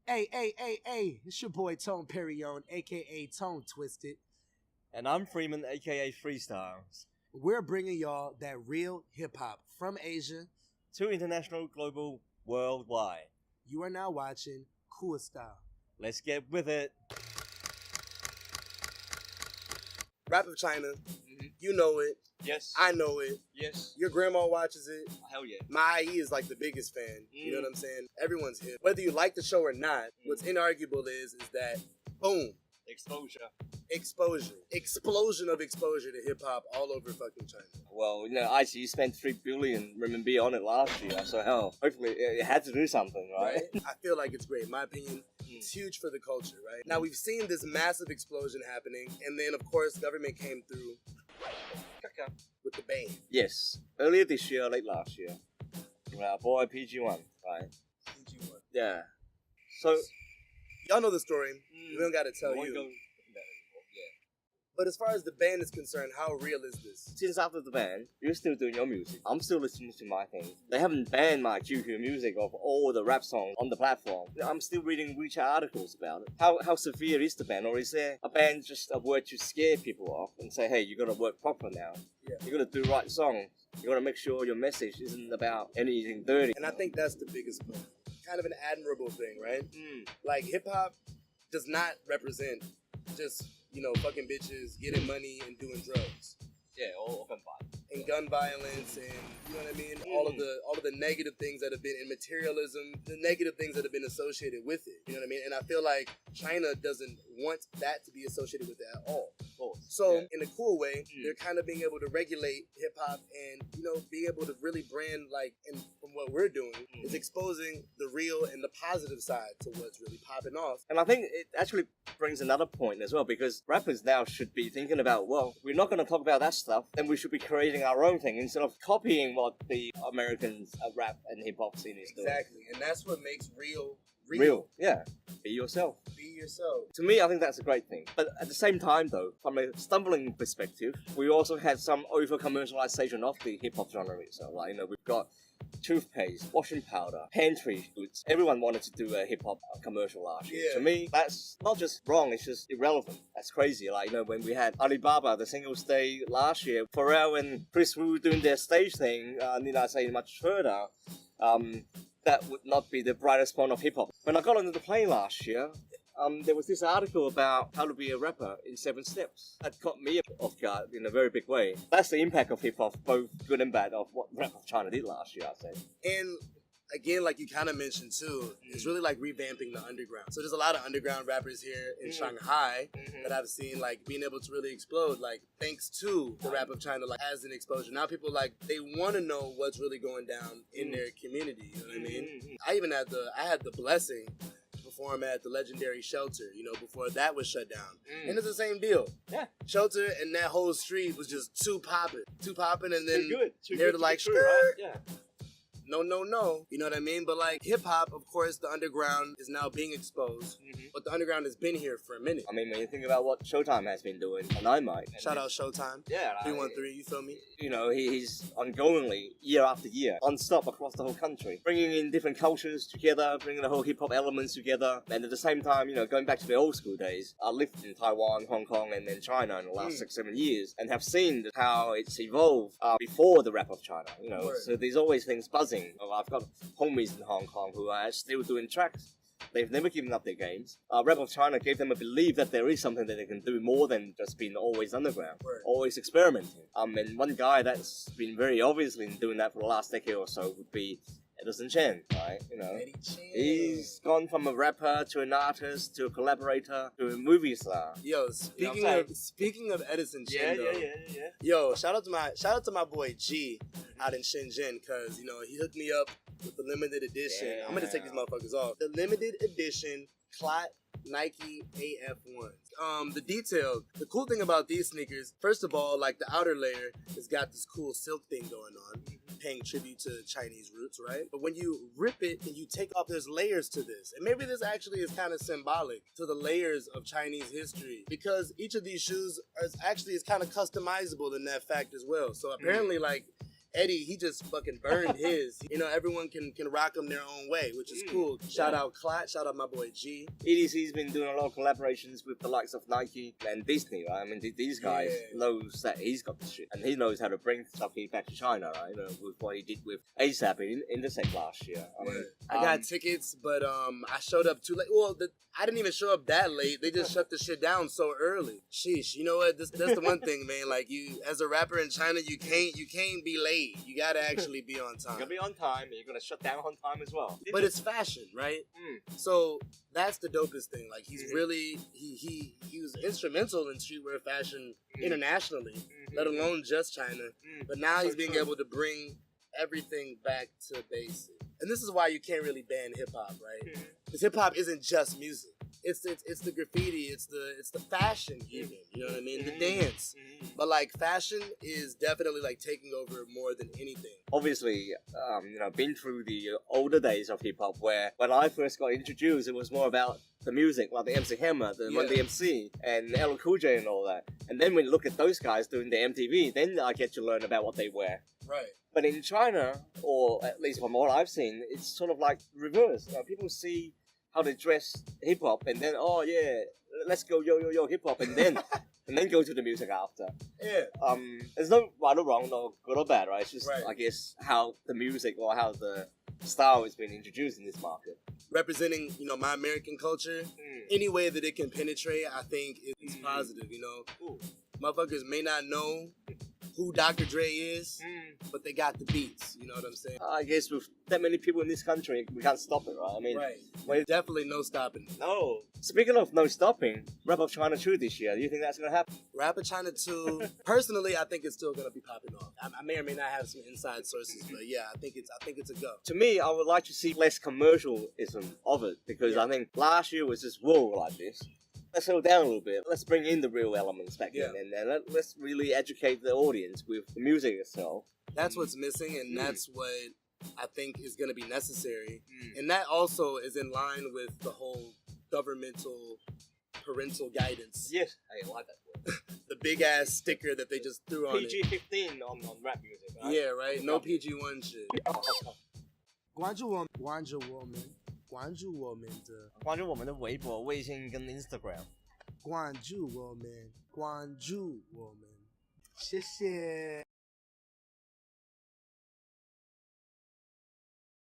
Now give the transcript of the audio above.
Hey, it's your boy Tone Perrion, aka Tone Twisted. And I'm Freeman, aka Freestyles. We're bringing y'all that real hip hop from Asia to international, global, worldwide. You are now watching Cool Style. Let's get with it. Rap of China, you know it. Yes. I know it. Yes. Your grandma watches it. Hell yeah. My IE is like the biggest fan. You know what I'm saying? Everyone's hip. Whether you like the show or not, what's inarguable is that, boom. Exposure. Explosion of exposure to hip hop all over fucking China. Well, ICE spent 3 billion RMB on it last year, so hell, hopefully it had to do something, right? I feel like it's great. In my opinion, it's huge for the culture, right? Now, we've seen this massive explosion happening, and then, of course, government came through with the ban. Yes. Earlier this year, late last year. Our boy PG1, right? PG1. Yeah. So, y'all know the story. We don't got to tell you. But as far as the band is concerned, how real is this? Since after the ban, you're still doing your music. I'm still listening to my thing. They haven't banned my QQ music of all the rap songs on the platform. I'm still reading WeChat articles about it. How severe is the ban? Or is there a ban just a word to scare people off and say, hey, you gotta work proper now. Yeah. You gotta do the right song. You gotta make sure your message isn't about anything dirty. And I think that's the biggest point. Kind of an admirable thing, right? Like, hip-hop does not represent just, fucking bitches, getting money and doing drugs. Yeah, all gun violence. And gun violence and, you know what I mean? All of the negative things that have been in materialism, the negative things that have been associated with it. You know what I mean? And I feel like China doesn't want that to be associated with it at all. So, in a cool way, they're kind of being able to regulate hip-hop and, being able to really brand, and from what we're doing, is exposing the real and the positive side to what's really popping off. And I think it actually brings another point as well, because rappers now should be thinking about, well, we're not going to talk about that stuff, then we should be creating our own thing instead of copying what the Americans rap and hip-hop scene is doing. Exactly, and that's what makes real. Yeah. Be yourself. Be yourself. To me, I think that's a great thing. But at the same time, though, from a stumbling perspective, we also had some over-commercialization of the hip-hop genre itself. We've got toothpaste, washing powder, pantry goods. Everyone wanted to do a hip-hop commercial last year. Yeah. To me, that's not just wrong, it's just irrelevant. That's crazy. When we had Alibaba, the Singles Day last year, Pharrell and Chris Wu doing their stage thing, need I say much further, that would not be the brightest point of hip-hop. When I got onto the plane last year, there was this article about how to be a rapper in 7 steps. That caught me off guard in a very big way. That's the impact of hip-hop, both good and bad, of what Rap of China did last year, I'd say. And again, like you kind of mentioned too, it's really like revamping the underground. So there's a lot of underground rappers here in Shanghai that I've seen being able to really explode, thanks to the Rap of China, as an exposure. Now people they want to know what's really going down in their community. You know what I mean? I had the blessing to perform at the legendary Shelter, before that was shut down. And it's the same deal. Yeah. Shelter and that whole street was just too popping, and then they're right? Yeah. No. You know what I mean? But hip-hop, of course, the underground is now being exposed. But the underground has been here for a minute. I mean, when you think about what Showtime has been doing on IronMic. Shout out Showtime. Yeah. 313, you feel me? He's ongoingly, year after year, non-stop across the whole country, bringing in different cultures together, bringing the whole hip-hop elements together, and at the same time, going back to the old school days, I lived in Taiwan, Hong Kong, and then China in the last 6-7 years, and have seen how it's evolved before the Rap of China, So there's always things buzzing. I've got homies in Hong Kong who are still doing tracks. They've never given up their games. Rap of China gave them a belief that there is something that they can do more than just being always underground, always experimenting. And one guy that's been very obviously doing that for the last decade or so would be Edison Chen, right? Edison Chen. He's gone from a rapper to an artist to a collaborator to a movie star. Yo, speaking of Edison Chen, yeah. Yo, shout out to my boy G out in Shenzhen, cause he hooked me up with the limited edition. Yeah. I'm gonna take these motherfuckers off. The limited edition Clot Nike AF1s. The cool thing about these sneakers, first of all, the outer layer has got this cool silk thing going on, paying tribute to Chinese roots, right? But when you rip it and you take off, there's layers to this. And maybe this actually is kind of symbolic to the layers of Chinese history, because each of these shoes is kind of customizable in that fact as well. So apparently, Eddie, he just fucking burned his. You know, everyone can rock them their own way, which is cool. Shout out Clat, shout out my boy G. EDC's been doing a lot of collaborations with the likes of Nike and Disney, right? I mean, these guys knows that he's got the shit, and he knows how to bring stuff back to China, right? You know, with what he did with ASAP in the set last year. I mean, I got tickets, but I showed up too late. Well, I didn't even show up that late. They just shut the shit down so early. Sheesh, you know what? That's the one thing, man. Like, you, as a rapper in China, you can't be late. You gotta actually be on time. You gotta be on time, and you're gonna shut down on time as well. But it's fashion, right? So that's the dopest thing. Like, he's really he was instrumental in streetwear fashion internationally, let alone just China. But now he's being able to bring everything back to basic. And this is why you can't really ban hip hop, right? Because hip hop isn't just music. It's the graffiti, it's the fashion even, you know what I mean? The dance. But like fashion is definitely like taking over more than anything. Obviously, you know, been through the older days of hip hop where when I first got introduced, it was more about the music, like the MC Hammer, the Run DMC, and LL Cool J and all that. And then when you look at those guys doing the MTV, then I get to learn about what they wear. Right. But in China, or at least from what I've seen, it's sort of like reverse. You know, people see how they dress hip hop, and then let's go yo hip hop, and then go to the music after. Yeah. There's no right or wrong, no good or bad, right? It's just I guess how the music or how the style has been introduced in this market. Representing, you know, my American culture, any way that it can penetrate, I think it's positive. You know, motherfuckers may not know who Dr. Dre is, but they got the beats. You know what I'm saying? I guess with that many people in this country, we can't stop it, right? I mean, There's definitely no stopping. No. Speaking of no stopping, Rap of China 2 this year, do you think that's going to happen? Rap of China 2, personally, I think it's still going to be popping off. I may or may not have some inside sources, but yeah, I think it's a go. To me, I would like to see less commercialism of it, because I think last year was just whoa like this. Let's slow down a little bit. Let's bring in the real elements back in, and let's really educate the audience with the music itself. That's what's missing, and that's what I think is going to be necessary. And that also is in line with the whole governmental parental guidance. Yes, I like that word. The big ass sticker that they just threw on PG-15 on rap music, right? Yeah, right? No PG-1 shit. 关注我们，关注我们，关注我们的，关注我们的微博、微信跟 Instagram。关注我们，关注我们，谢谢。